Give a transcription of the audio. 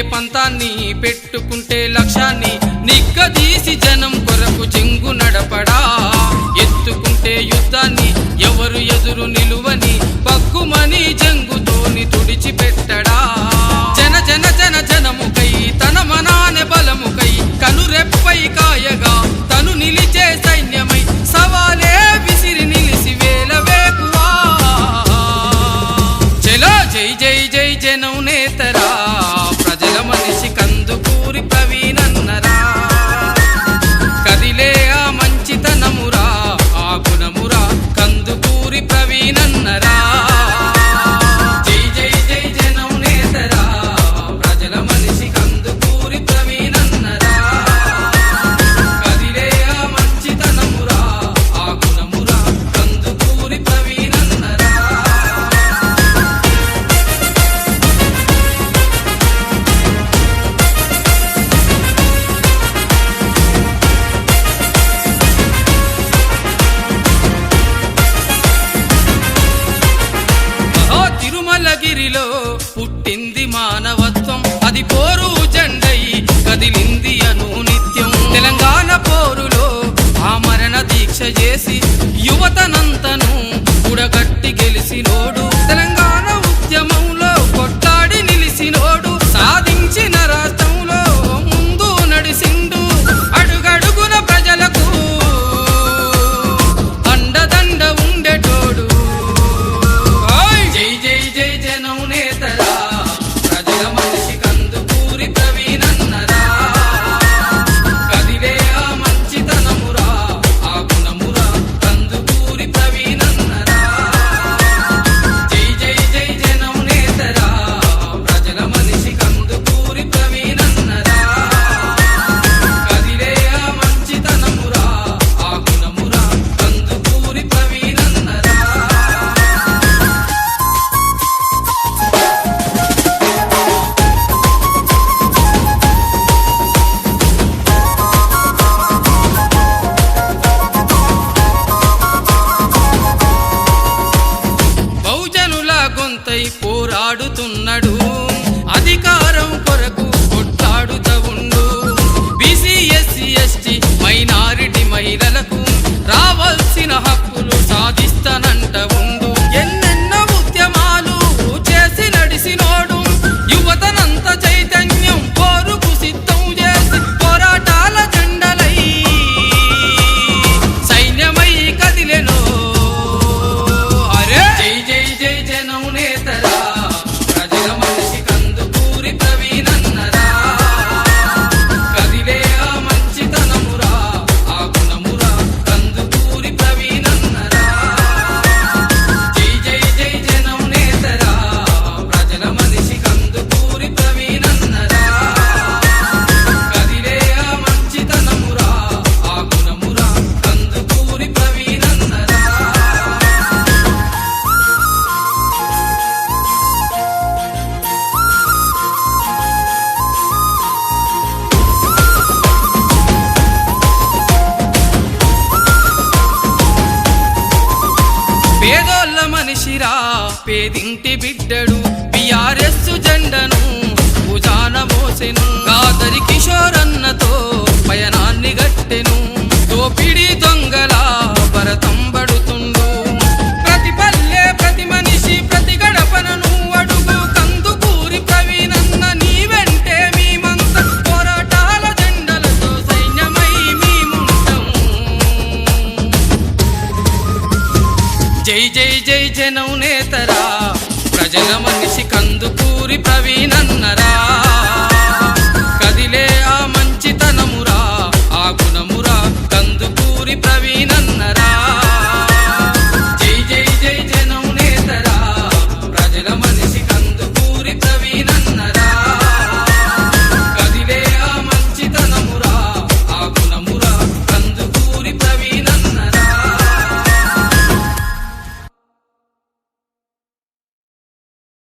పంతాన్ని పెట్టుకుంటే లక్ష్యాన్ని నిగ్గదీసి జనం కొరకు చెంగు నడపడా ఎత్తుకుంటే యుద్ధాన్ని ఎవరు ఎదురు నిలువని పక్కుమని జంగుతోని తుడిచిపెట్టడా జన జన జన జనముకై తన మనానే బలముకై కనురెప్పై కాయగా తను నిలిచే సైన్యమై సవాలే విసిరి నిలిసి వేల వేకువా చలో జై జై జై జనం నేతరా ప్రజల మనిషి కందుకూరి ప్రవీణన్నరా కదిలే ఆ మంచితనమురా ఆ గుణమురా కందుకూరి ప్రవీణన్నరా జై జై జై జనం నేతరా ప్రజల మనిషి కందుకూరి ప్రవీణన్నరా కదిలే ఆ మంచితనమురా ఆ గుణమురా కందుకూరి ప్రవీణన్నరా తిరుమలగిరిలో పుట్టింది మానవత్వం అది పోరు జెండై కదిలింది అను నిత్యం తెలంగాణ పోరులో ఆ మరణ దీక్ష చేసి యువతనంతను కూడగట్టి గెలిసినోడు తెలంగాణ ఉద్యమంలో కొట్టాడి నిలిసినోడు సాధించిన రాష్ట్రంలో ముందు నడిసిండు అడుగడుగున ప్రజలకు అండదండ ఉండేటోడు జై జై జై జనం నేతరా ప్రజల మనిషి కందుకూరి ప్రవీణన్నరా కదిలే ఆ మంచితనమురా ఆ గుణమురా కందుకూరి ప్రవీణన్నరా జై జై జై జనం నేతరా ప్రజల మనిషి కందుకూరి ప్రవీణన్నరా కదిలే ఆ మంచితనమురా ఆ గుణమురా కందుకూరి ప్రవీణన్నరా బహుజనుల గొంతై పోరాడుతున్నాడు అధికారం కొరకు కొట్లాడుతూ ఉండు బీసీ ఎస్సీ ఎస్టీ మైనారిటీ మహిళలకు రావాల్సిన హక్కులు సాధిస్తానంట ఉండు ఎన్నెన్నో ఉద్యమాలు చేసి నడిసినోడు యువతనంత చైతన్యం పోరుకు సిద్ధం చేసి పోరాటాల జెండలై సైన్యమై కదిలెనో అరే జై జై జై జనం నేతరా ప్రజల మనిషి కందుకూరి ప్రవీణన్నరా కదిలే ఆ మంచితనమురా ఆ గుణమురా కందుకూరి ప్రవీణన్నరా జై జై జై జనం నేతరా ప్రజల మనిషి కందుకూరి ప్రవీణన్నరా కదిలే ఆ మంచితనమురా ఆ గుణమురా కందుకూరి ప్రవీణన్నరా పేదోళ్ళ మనిషిరా పేదింటి బిడ్డడు బిఆర్ఎస్ జెండను భుజాన మోసెను కాదరి కిషోరన్నతో పయనాన్ని గట్టెను దోపిడి దొంగల భరతంబడుతుండు ప్రతి పల్లె ప్రతి మనిషి ప్రతి గడపనను అడుగు కందుకూరి ప్రవీణన్న నీ వెంటే మేమంత పోరాటాల జెండలతో సైన్యమై మేముంటాం జై జై జై జనం నేతరా ప్రజల మనిషి కందుకూరి ప్రవీణన్నరా